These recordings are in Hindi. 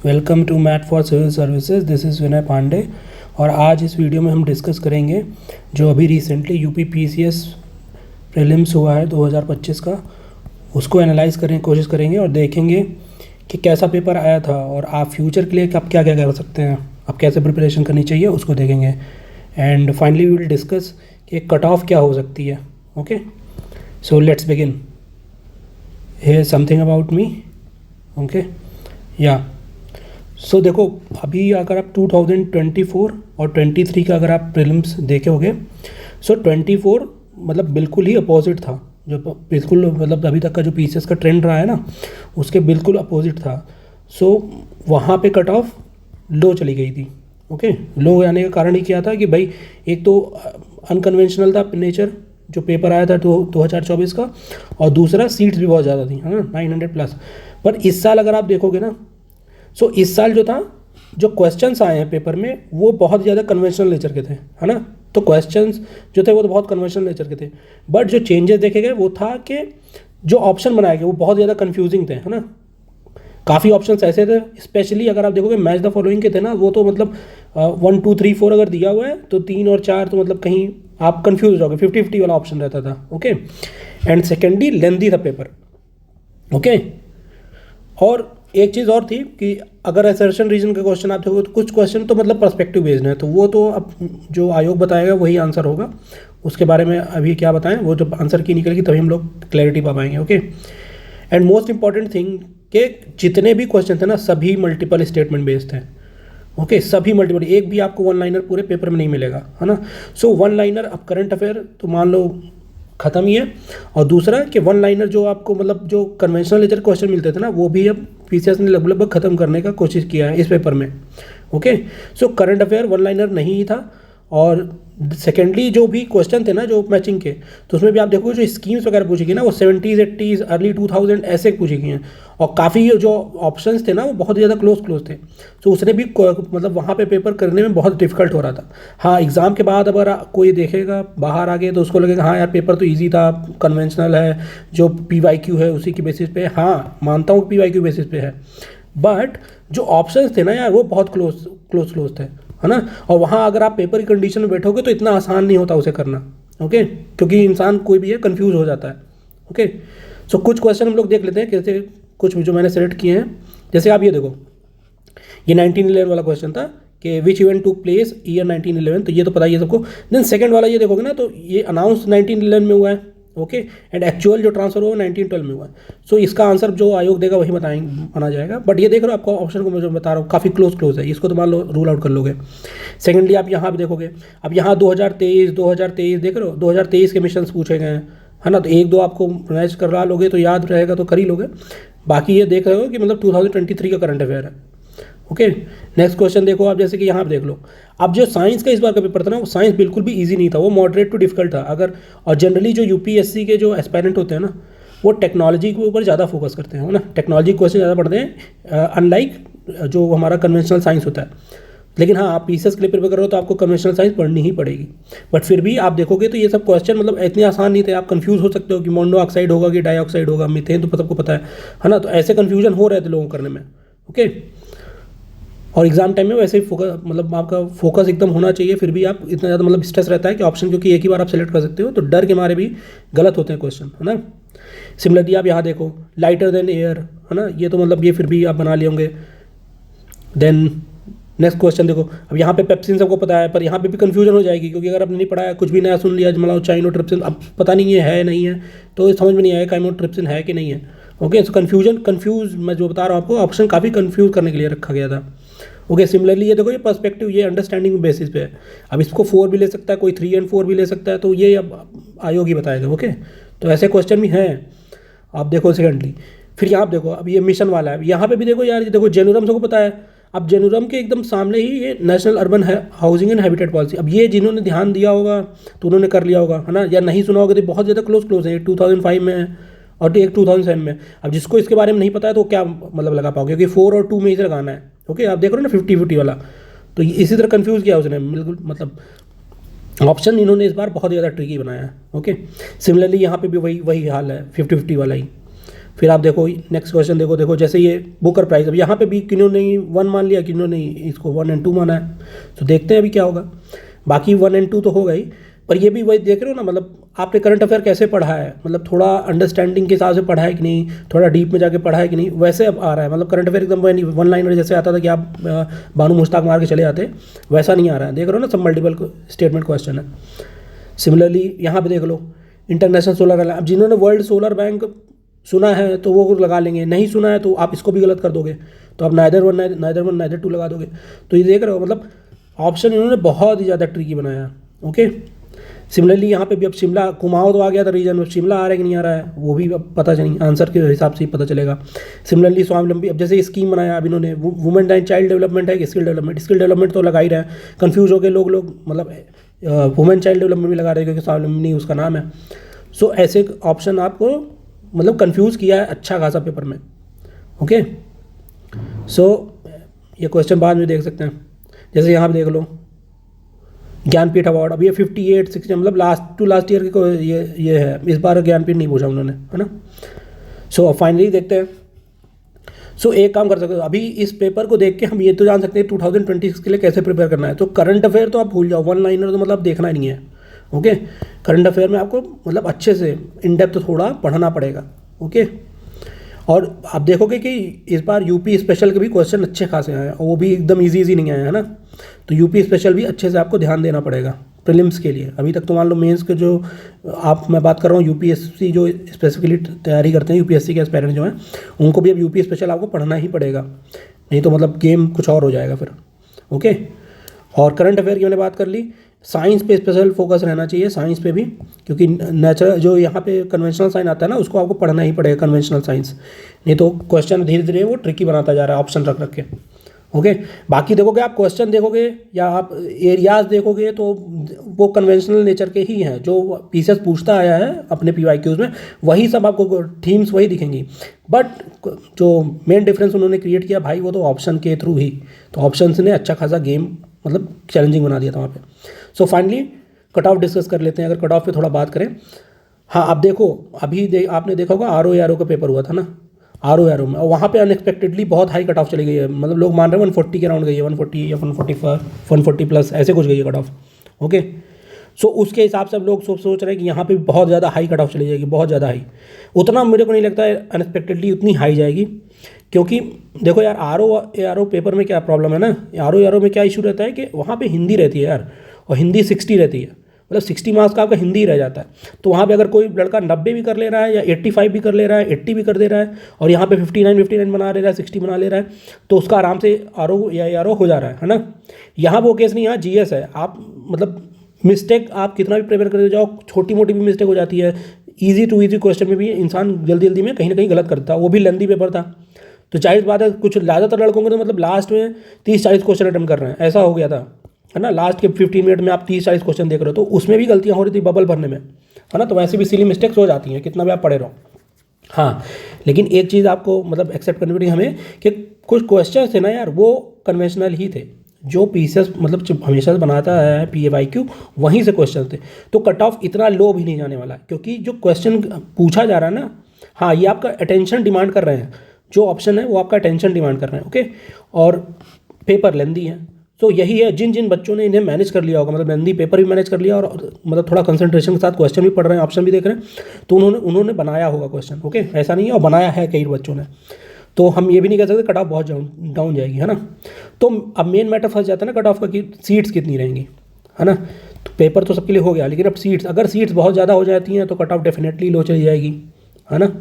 Welcome to math for civil services. This is Vinay Pandey और आज इस वीडियो में हम डिस्कस करेंगे जो अभी रिसेंटली यूपी पीसीएस प्रीलिम्स हुआ है 2025 का, उसको एनालाइज करने की कोशिश करेंगे और देखेंगे कि कैसा पेपर आया था और आप फ्यूचर के लिए आप क्या क्या कर सकते हैं, आप कैसे प्रिपरेशन करनी चाहिए उसको देखेंगे। And finally we will discuss कि कट ऑफ क्या हो सकती है। Okay, so let's begin. Here something about me. Okay, yeah so देखो, अभी अगर आप 2024 और 23 का अगर आप प्रीलिम्स देखे होगे, सो 24 मतलब बिल्कुल ही अपोजिट था, जो बिल्कुल मतलब अभी तक का जो पीसीएस का ट्रेंड रहा है ना, उसके बिल्कुल अपोजिट था। सो वहाँ पे कट ऑफ लो चली गई थी। ओके, लो आने का कारण ही क्या था कि भाई एक तो अनकन्वेंशनल था नेचर जो पेपर आया था 2024 का, और दूसरा सीट्स भी बहुत ज़्यादा थी, है ना, 900 प्लस। पर इस साल अगर आप देखोगे ना, सो इस साल जो था, जो क्वेश्चंस आए हैं पेपर में वो बहुत ज़्यादा कन्वेंशनल नेचर के थे, है ना। तो क्वेश्चंस जो थे वो तो बहुत कन्वेंशनल नेचर के थे, बट जो चेंजेस देखे गए वो था कि जो ऑप्शन बनाए गए वो बहुत ज़्यादा कन्फ्यूजिंग थे, है ना। काफ़ी ऑप्शंस ऐसे थे, स्पेशली अगर आप देखोगे मैच द फॉलोइंग के थे ना, वो तो मतलब 1 2 3 4 अगर दिया हुआ है तो 3 और 4 तो मतलब कहीं आप कन्फ्यूज हो जाओगे, 50-50 वाला ऑप्शन रहता था। ओके, एंड सेकेंडली लेंदी था पेपर। ओके, और एक चीज़ और थी कि अगर असर्शन रीजन के क्वेश्चन आप देखोगे तो कुछ क्वेश्चन तो मतलब पर्सपेक्टिव बेस्ड है, तो वो तो अब जो आयोग बताएगा वही आंसर होगा, उसके बारे में अभी क्या बताएं, वो जब आंसर की निकलेगी तभी हम लोग क्लैरिटी पा पाएंगे। Okay, and most important thing कि जितने भी क्वेश्चन थे ना सभी मल्टीपल स्टेटमेंट बेस्ड हैं। ओके, सभी मल्टीपल, एक भी आपको वन लाइनर पूरे पेपर में नहीं मिलेगा, है ना। सो वन लाइनर अब करंट अफेयर तो मान लो ख़त्म ही है, और दूसरा कि वन लाइनर जो आपको मतलब जो कन्वेंशनल नेचर क्वेश्चन मिलते थे ना, वो भी अब पीसीएस ने लगभग ख़त्म करने का कोशिश किया है इस पेपर में। Okay, so current affair one liner नहीं ही था, और सेकेंडली जो भी क्वेश्चन थे ना जो मैचिंग के, तो उसमें भी आप देखोगे जो स्कीम्स वगैरह पूछी गई ना वो 70s 80s अर्ली 2000 ऐसे पूछी गई हैं, और काफ़ी जो ऑप्शंस थे ना वो बहुत ज़्यादा क्लोज थे। तो उसने भी मतलब वहाँ पे पेपर करने में बहुत डिफिकल्ट हो रहा था। हाँ, एग्ज़ाम के बाद अगर कोई देखेगा बाहर आगे तो उसको लगेगा हाँ यार पेपर तो ईजी था, कन्वेंशनल है, जो PYQ है उसी की बेसिस पे, हाँ मानता हूँ PYQ बेसिस पे है, बट जो ऑप्शंस थे ना यार वो बहुत क्लोज थे, है ना। और वहाँ अगर आप पेपर की कंडीशन में बैठोगे तो इतना आसान नहीं होता उसे करना। ओके, क्योंकि इंसान कोई भी है कंफ्यूज हो जाता है। ओके, सो कुछ क्वेश्चन हम लोग देख लेते हैं कैसे, कुछ जो मैंने सेलेक्ट किए हैं। जैसे आप ये देखो, ये 1911 वाला क्वेश्चन था कि which event took place year 1911, तो ये तो पता ही है सबको। देन सेकंड वाला ये देखोगे ना, तो ये अनाउंस 1911 में हुआ है। ओके, एंड एक्चुअल जो ट्रांसफर हुआ 1912 में हुआ है। सो इसका आंसर जो आयोग देगा वही बताएंगे, माना जाएगा। बट ये देख रहे हो आपको ऑप्शन को मैं जो बता रहा हूँ काफ़ी क्लोज है, इसको तो मान लो रूल आउट कर लोगे। सेकेंडली आप यहाँ भी देखोगे, अब यहाँ 2023 देख रहे हो, 2023 के मिशन पूछे गए हैं, है ना। तो एक दो आपको मैच करा लोगे तो याद रहेगा तो कर ही लोगे, बाकी ये देख रहे हो कि मतलब 2023 का करंट अफेयर है। ओके, नेक्स्ट क्वेश्चन देखो आप, जैसे कि यहाँ पे देख लो, अब जो साइंस का इस बार का पेपर था ना, वो साइंस बिल्कुल भी इजी नहीं था, वो मॉडरेट टू डिफिकल्ट था। अगर और जनरली जो यूपीएससी के जो एस्पायरेंट होते हैं ना, वो टेक्नोलॉजी के ऊपर ज़्यादा फोकस करते हैं, है ना, टेक्नोलॉजी क्वेश्चन ज़्यादा पढ़ते हैं, अनलाइक जो हमारा कन्वेंशनल साइंस होता है। लेकिन हाँ, आप पीसीएस के लिए प्रिपेयर करो तो आपको कन्वेंशनल साइंस पढ़नी ही पड़ेगी। बट फिर भी आप देखोगे तो ये सब क्वेश्चन मतलब इतने आसान नहीं थे, आप कंफ्यूज हो सकते हो कि मोनोऑक्साइड होगा कि डाइऑक्साइड होगा, मीथेन तो सबको पता है ना। तो ऐसे कन्फ्यूजन हो रहे थे लोगों को करने में। ओके, और एग्जाम टाइम में वैसे ही फोकस, मतलब आपका फोकस एकदम होना चाहिए, फिर भी आप इतना ज़्यादा मतलब स्ट्रेस रहता है कि ऑप्शन क्योंकि एक ही बार आप सेलेक्ट कर सकते हो, तो डर के मारे भी गलत होते हैं क्वेश्चन, है ना। सिमिलरली आप यहाँ देखो, लाइटर देन एयर, है ना, ये तो मतलब ये फिर भी आप बना लिए होंगे। देन नेक्स्ट क्वेश्चन देखो, अब यहाँ पे पेप्सिन सबको पता है, पर यहाँ पे भी कंफ्यूजन हो जाएगी, क्योंकि अगर आपने नहीं पढ़ा है, कुछ भी नया सुन लिया, मतलब चाइनोट्रिप्सिन, अब पता नहीं है नहीं है, तो समझ में नहीं आएगा काइमोट्रिप्सिन है कि नहीं है। ओके, सो कंफ्यूज मैं जो बता रहा हूँ आपको, ऑप्शन काफ़ी कंफ्यूज करने के लिए रखा गया था। ओके, सिमिलरली ये देखो, ये पर्सपेक्टिव, ये अंडरस्टैंडिंग बेसिस पे है। अब इसको 4 भी ले सकता है कोई, 3 और 4 भी ले सकता है, तो ये अब आयोग ही बताएगा। ओके, तो ऐसे क्वेश्चन भी हैं, आप देखो। सेकेंडली फिर यहाँ आप देखो, अब ये मिशन वाला है, यहाँ पे भी देखो यार, ये देखो जेनुरम सबको पता है। अब जेनुरम के एकदम सामने ही ये national urban housing and habitat policy, अब ये जिन्होंने ध्यान दिया होगा तो उन्होंने कर लिया होगा, है ना, या नहीं सुना होगा तो बहुत ज़्यादा क्लोज है, 2005 में है और एक 2007 में। अब जिसको इसके बारे में नहीं पता है तो क्या मतलब लगा पाओगे, क्योंकि 4 और 2 में ही लगाना है। ओके, आप देख रहे हो ना 50-50 वाला, तो इसी तरह कंफ्यूज किया उसने बिल्कुल, मतलब ऑप्शन इन्होंने इस बार बहुत ज़्यादा ट्रिकी बनाया है। ओके, सिमिलरली यहाँ पे भी वही हाल है, 50-50 वाला ही। फिर आप देखो नेक्स्ट क्वेश्चन देखो जैसे ये बुकर प्राइस, अब यहाँ पे भी किन्हों ने 1 मान लिया, किन्हों ने इसको 1 और 2 माना है, तो देखते हैं अभी क्या होगा। बाकी 1 और 2 तो होगा ही, पर ये भी वही देख रहे हो ना, मतलब आपने करंट अफेयर कैसे पढ़ा है, मतलब थोड़ा अंडरस्टैंडिंग के हिसाब से पढ़ा है कि नहीं, थोड़ा डीप में जाके पढ़ा है कि नहीं, वैसे अब आ रहा है। मतलब करंट अफेयर एकदम वन लाइनर जैसे आता था कि आप बानू मुश्ताक मार के चले जाते, वैसा नहीं आ रहा है। देख रहे हो ना, सब मल्टीपल स्टेटमेंट क्वेश्चन है। सिमिलरली यहाँ पे देख लो इंटरनेशनल सोलर, अब जिन्होंने वर्ल्ड सोलर बैंक सुना है तो वो लगा लेंगे, नहीं सुना है तो आप इसको भी गलत कर दोगे, तो आप नाइदर वन नाइदर टू लगा दोगे। तो ये देख रहे हो, मतलब ऑप्शन इन्होंने बहुत ही ज़्यादा ट्रिकी बनाया। ओके, सिमिलरली यहाँ पे भी अब शिमला कुमाऊं तो आ गया था रीजन में, शिमला आ रहा है कि नहीं आ रहा है वो भी अब पता चलेंगे, आंसर के हिसाब से ही पता चलेगा। सिमिलरली स्वावलंबी, अब जैसे स्कीम बनाया अब इन्होंने, वुमेन एंड चाइल्ड डेवलपमेंट है कि स्किल डेवलपमेंट तो लगा ही रहा है, कन्फ्यूज हो गए लोग मतलब वुमेन चाइल्ड डेवलपमेंट भी लगा रहे हैं क्योंकि स्वावलंबी नहीं उसका नाम है। सो ऐसे ऑप्शन आपको मतलब कन्फ्यूज़ किया है अच्छा खासा पेपर में। ओके, सो ये क्वेश्चन बाद में देख सकते हैं, जैसे यहाँ पे देख लो ज्ञानपीठ अवार्ड, अब ये 58-60 मतलब लास्ट ईयर के ये है, इस बार ज्ञानपीठ नहीं पूछा उन्होंने, है ना। सो फाइनली देखते हैं। सो एक काम कर सकते हो, अभी इस पेपर को देख के हम ये तो जान सकते हैं 2026 के लिए कैसे प्रिपेयर करना है। तो करंट अफेयर तो आप भूल जाओ, 1 लाइनर तो मतलब देखना ही नहीं है। ओके, करंट अफेयर में आपको मतलब अच्छे से इन डेप्थ थोड़ा पढ़ना पड़ेगा। ओके, और आप देखोगे कि इस बार यूपी स्पेशल के भी क्वेश्चन अच्छे खासे आए हैं, और वो भी एकदम इजी नहीं आए हैं ना। तो यूपी स्पेशल भी अच्छे से आपको ध्यान देना पड़ेगा प्रीलिम्स के लिए। अभी तक तो मान लो मेंस के जो मैं बात कर रहा हूँ, यूपीएससी जो स्पेसिफिकली तैयारी करते हैं, यूपीएससी के एस्पायरेंट जो हैं, उनको भी अब यूपी स्पेशल आपको पढ़ना ही पड़ेगा, नहीं तो मतलब गेम कुछ और हो जाएगा फिर। ओके, और करंट अफेयर की मैंने बात कर ली, साइंस पे स्पेशल फोकस रहना चाहिए, साइंस पे भी, क्योंकि नेचुरल जो यहाँ पे कन्वेंशनल साइंस आता है ना, उसको आपको पढ़ना ही पड़ेगा कन्वेंशनल साइंस, नहीं तो क्वेश्चन धीरे धीरे वो ट्रिकी बनाता जा रहा है ऑप्शन रख के। ओके, बाकी देखोगे आप क्वेश्चन देखोगे या आप एरियाज देखोगे तो वो कन्वेंशनल नेचर के ही हैं, जो पीसीएस पूछता आया है अपने पीवाईक्यूज में, वही सब आपको थीम्स वही दिखेंगी। बट जो मेन डिफरेंस उन्होंने क्रिएट किया भाई, वो तो ऑप्शन के थ्रू ही, तो ऑप्शन ने अच्छा खासा गेम मतलब चैलेंजिंग बना दिया था वहाँ पे। So finally cut off discuss कर लेते हैं, अगर कट ऑफ पे थोड़ा बात करें। हाँ, अब देखो अभी आपने देखा होगा आर का पेपर हुआ था ना, आर में, और वहाँ पे अनएक्सपेक्टेडली बहुत हाई कट ऑफ चली गई है, मतलब लोग मान रहे हैं 140 के राउंड गई है, 140 या 140 प्लस ऐसे कुछ गई है कट ऑफ। ओके, सो उसके हिसाब से अब लोग सोच रहे हैं कि यहाँ पे बहुत ज़्यादा हाई कट ऑफ चली जाएगी, बहुत ज़्यादा हाई। उतना मेरे को नहीं लगता है अनएक्सपेक्टेडली उतनी हाई जाएगी, क्योंकि देखो यार आर पेपर में क्या प्रॉब्लम है ना, आर में क्या इशू रहता है कि वहाँ पे हिंदी रहती है यार, और हिंदी 60 रहती है, मतलब 60 मार्क्स का आपका हिंदी रह जाता है। तो वहाँ पे अगर कोई लड़का 90 भी कर ले रहा है या 85 भी कर ले रहा है, 80 भी कर दे रहा है, और यहाँ पे 59 बना ले रहा है, 60 बना ले रहा है, तो उसका आराम से आर हो जा रहा है ना। यहाँ वो केस नहीं, यहाँ जीएस है, आप मतलब मिस्टेक आप कितना भी प्रिपेयर करते जाओ, छोटी मोटी भी मिस्टेक हो जाती है। ईजी टू ईजी क्वेश्चन में भी इंसान जल्दी में कहीं ना कहीं गलत करता है, वो भी लेंदी पेपर था। तो जाहिर बात है कुछ ज़्यादातर लड़कों को तो मतलब लास्ट में 30-40 क्वेश्चन अटेम्प्ट कर रहे हैं, ऐसा हो गया था, है ना। लास्ट के 15 मिनट में आप 30-40 क्वेश्चन देख रहे हो, तो उसमें भी गलतियाँ हो रही थी बबल भरने में, है ना। तो वैसे भी सिली मिस्टेक्स हो जाती हैं, कितना भी आप पढ़े रहो। हाँ, लेकिन एक चीज़ आपको मतलब एक्सेप्ट करनी पड़ी हमें कि कुछ क्वेश्चन थे ना यार, वो कन्वेंशनल ही थे, जो पीसीएस मतलब जो हमेशा से बनाता है पीवाईक्यू, वहीं से क्वेश्चन थे। तो कट ऑफ इतना लो भी नहीं जाने वाला, क्योंकि जो क्वेश्चन पूछा जा रहा है ना, हाँ, ये आपका अटेंशन डिमांड कर रहे हैं, जो ऑप्शन है वो आपका अटेंशन डिमांड कर रहे हैं। ओके, और पेपर लेंदी है, तो यही है, जिन बच्चों ने इन्हें मैनेज कर लिया होगा, मतलब लेंदी पेपर भी मैनेज कर लिया और मतलब थोड़ा कंसंट्रेशन के साथ क्वेश्चन भी पढ़ रहे हैं, ऑप्शन भी देख रहे हैं, तो उन्होंने बनाया होगा क्वेश्चन। ओके, ऐसा नहीं है, और बनाया है कई बच्चों ने, तो हम ये भी नहीं कह सकते कट ऑफ बहुत डाउन जाएगी, है ना। तो अब मेन मैटर फंस जाता है ना कट ऑफ का, कि सीट्स कितनी रहेंगी, है ना। तो पेपर तो सबके लिए हो गया, लेकिन अब अगर सीट्स बहुत ज़्यादा हो जाती हैं तो कट ऑफ डेफिनेटली लो चली जाएगी, है ना।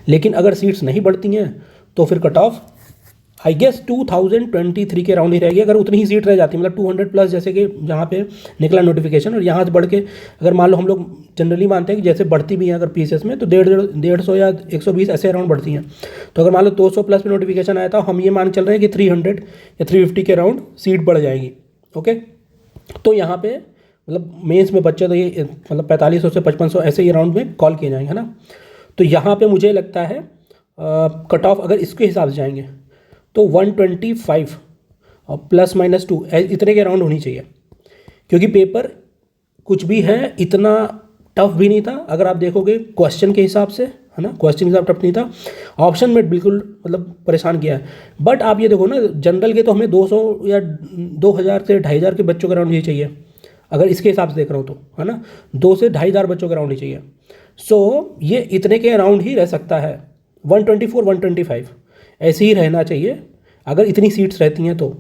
लेकिन अगर सीट्स नहीं बढ़ती हैं तो फिर कट ऑफ आई गेस 2023 के राउंड ही रहेगी, अगर उतनी ही सीट रह जाती है, मतलब 200 प्लस, जैसे कि जहाँ पे निकला नोटिफिकेशन, और यहाँ से बढ़ के अगर मान लो हम लोग जनरली मानते हैं कि जैसे बढ़ती भी हैं अगर पीसीएस में, तो 150 या 120 ऐसे अराउंड बढ़ती हैं। तो अगर मान लो 200 प्लस में नोटिफिकेशन आया था, हम ये मान चल रहे हैं कि 300 या 350 के राउंड सीट बढ़ जाएगी। ओके, तो यहाँ पे मतलब मेंस में बच्चे तो ये मतलब 4500 से 5500 ऐसे ही राउंड में कॉल किए जाएंगे, है ना। तो यहाँ पे मुझे लगता है कट ऑफ अगर इसके हिसाब से जाएंगे तो 125 और ±2 इतने के राउंड होनी चाहिए, क्योंकि पेपर कुछ भी है इतना टफ भी नहीं था अगर आप देखोगे क्वेश्चन के हिसाब से, है ना, क्वेश्चन के साथ टफ नहीं था, ऑप्शन में बिल्कुल मतलब परेशान किया है। बट आप ये देखो ना, जनरल के तो हमें 200 या 2000 से 2500 के बच्चों का राउंड ही चाहिए, अगर इसके हिसाब से देख रहा हूँ तो, है ना, 2 से 2500 बच्चों का राउंड ही चाहिए। सो ये इतने के अराउंड ही रह सकता है, 124 125 ऐसे ही रहना चाहिए अगर इतनी सीट्स रहती हैं तो,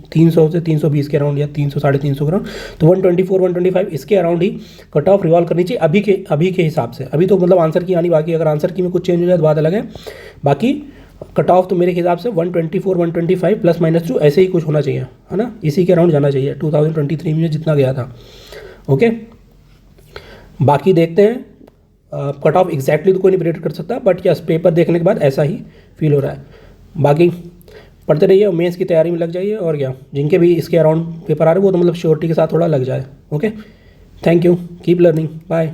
300 से 320 के अराउंड या 300 350 के अराउंड, तो 124 125 इसके अराउंड ही कट ऑफ रिवॉल्व करनी चाहिए अभी के हिसाब से। अभी तो मतलब आंसर की आनी बाकी, अगर आंसर की में कुछ चेंज हो जाए तो बात अलग है, बाकी कट ऑफ तो मेरे हिसाब से 124 125 +-2 ऐसे ही कुछ होना चाहिए, है ना, इसी के अराउंड जाना चाहिए 2023 में जितना गया था। ओके, बाकी देखते हैं, कट ऑफ एग्जैक्टली तो कोई नहीं प्रेडिक्ट कर सकता, बट यस पेपर देखने के बाद ऐसा ही फील हो रहा है। बाकी पढ़ते रहिए और मेंस की तैयारी में लग जाइए, और क्या, जिनके भी इसके अराउंड पेपर आ रहे हैं वो तो मतलब श्योरिटी के साथ थोड़ा लग जाए। Okay, thank you, keep learning, bye.